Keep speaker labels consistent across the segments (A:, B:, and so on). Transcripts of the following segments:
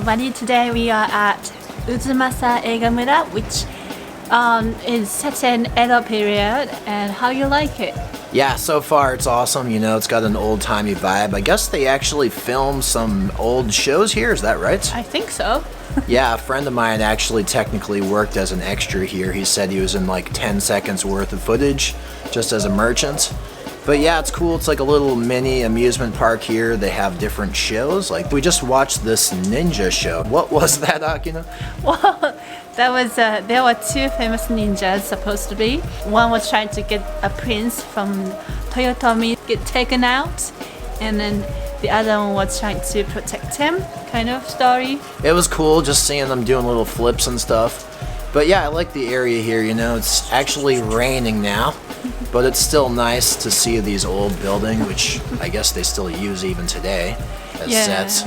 A: everybody. Today we are at Uzumasa Eigamura, which is set in Edo period. And how you like it?
B: Yeah, so far it's awesome. You know, it's got an old-timey vibe. I guess they actually filmed some old shows here, is that right?
A: I think so.
B: Yeah, a friend of mine actually technically worked as an extra here. He said he was in like 10 seconds worth of footage just as a merchant. But yeah, it's cool. It's like a little mini amusement park here. They have different shows. Like, we just watched this ninja show. What was that, Akina?
A: Well, there were two famous ninjas supposed to be. One was trying to get a prince from Toyotomi get taken out, and then the other one was trying to protect him, kind of story.
B: It was cool just seeing them doing little flips and stuff. But yeah, I like the area here. You know, it's actually raining now, but it's still nice to see these old buildings, which I guess they still use even today as sets.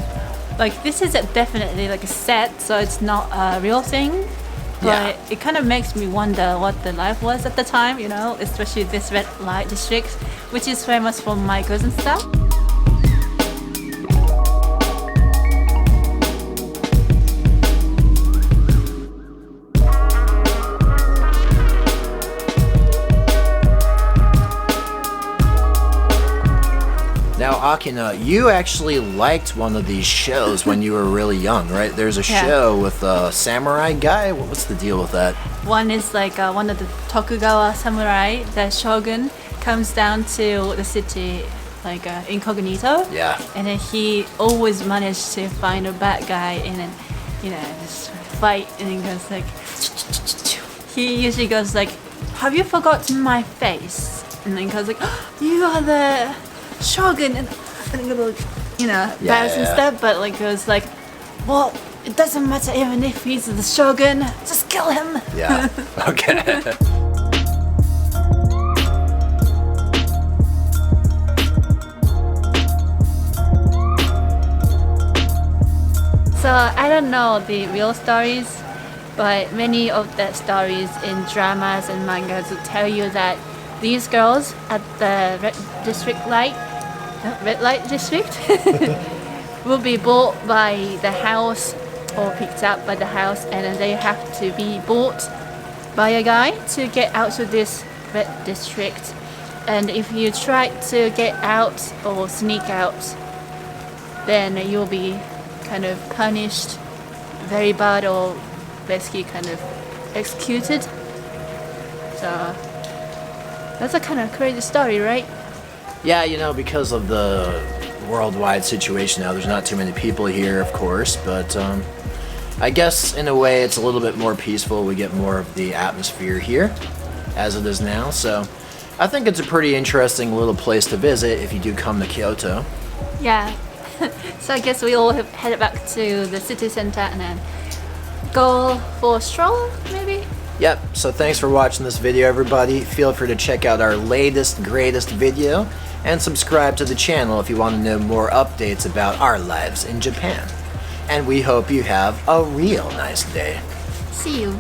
A: Like, this is definitely like a set, so it's not a real thing. But it kind of makes me wonder what the life was at the time, you know, especially this red light district, which is famous for migrants and stuff.
B: Now, Akina, you actually liked one of these shows when you were really young, right? There's a show with a samurai guy. What's the deal with that?
A: One is like one of the Tokugawa samurai, the shogun, comes down to the city like incognito.
B: Yeah.
A: And then he always managed to find a bad guy and then, you know, just fight. And he goes like, he usually goes like, "Have you forgotten my face?" And then he goes like, "Oh, you are the Shogun," and you know, bows and stuff, but like it was like, well, it doesn't matter even if he's the Shogun, just kill him.
B: Yeah. Okay.
A: So I don't know the real stories, but many of the stories in dramas and mangas will tell you that these girls at the red light district will be bought by the house or picked up by the house, and then they have to be bought by a guy to get out of this red district. And if you try to get out or sneak out, then you'll be kind of punished very bad or basically kind of executed. So that's a kind of crazy story, right?
B: Yeah, you know, because of the worldwide situation now, there's not too many people here, of course, but I guess in a way it's a little bit more peaceful. We get more of the atmosphere here as it is now, so I think it's a pretty interesting little place to visit if you do come to Kyoto.
A: Yeah. So I guess we all have headed back to the city center and then go for a stroll, maybe?
B: Yep, so thanks for watching this video, everybody. Feel free to check out our latest, greatest video and subscribe to the channel if you want to know more updates about our lives in Japan. And we hope you have a real nice day.
A: See you.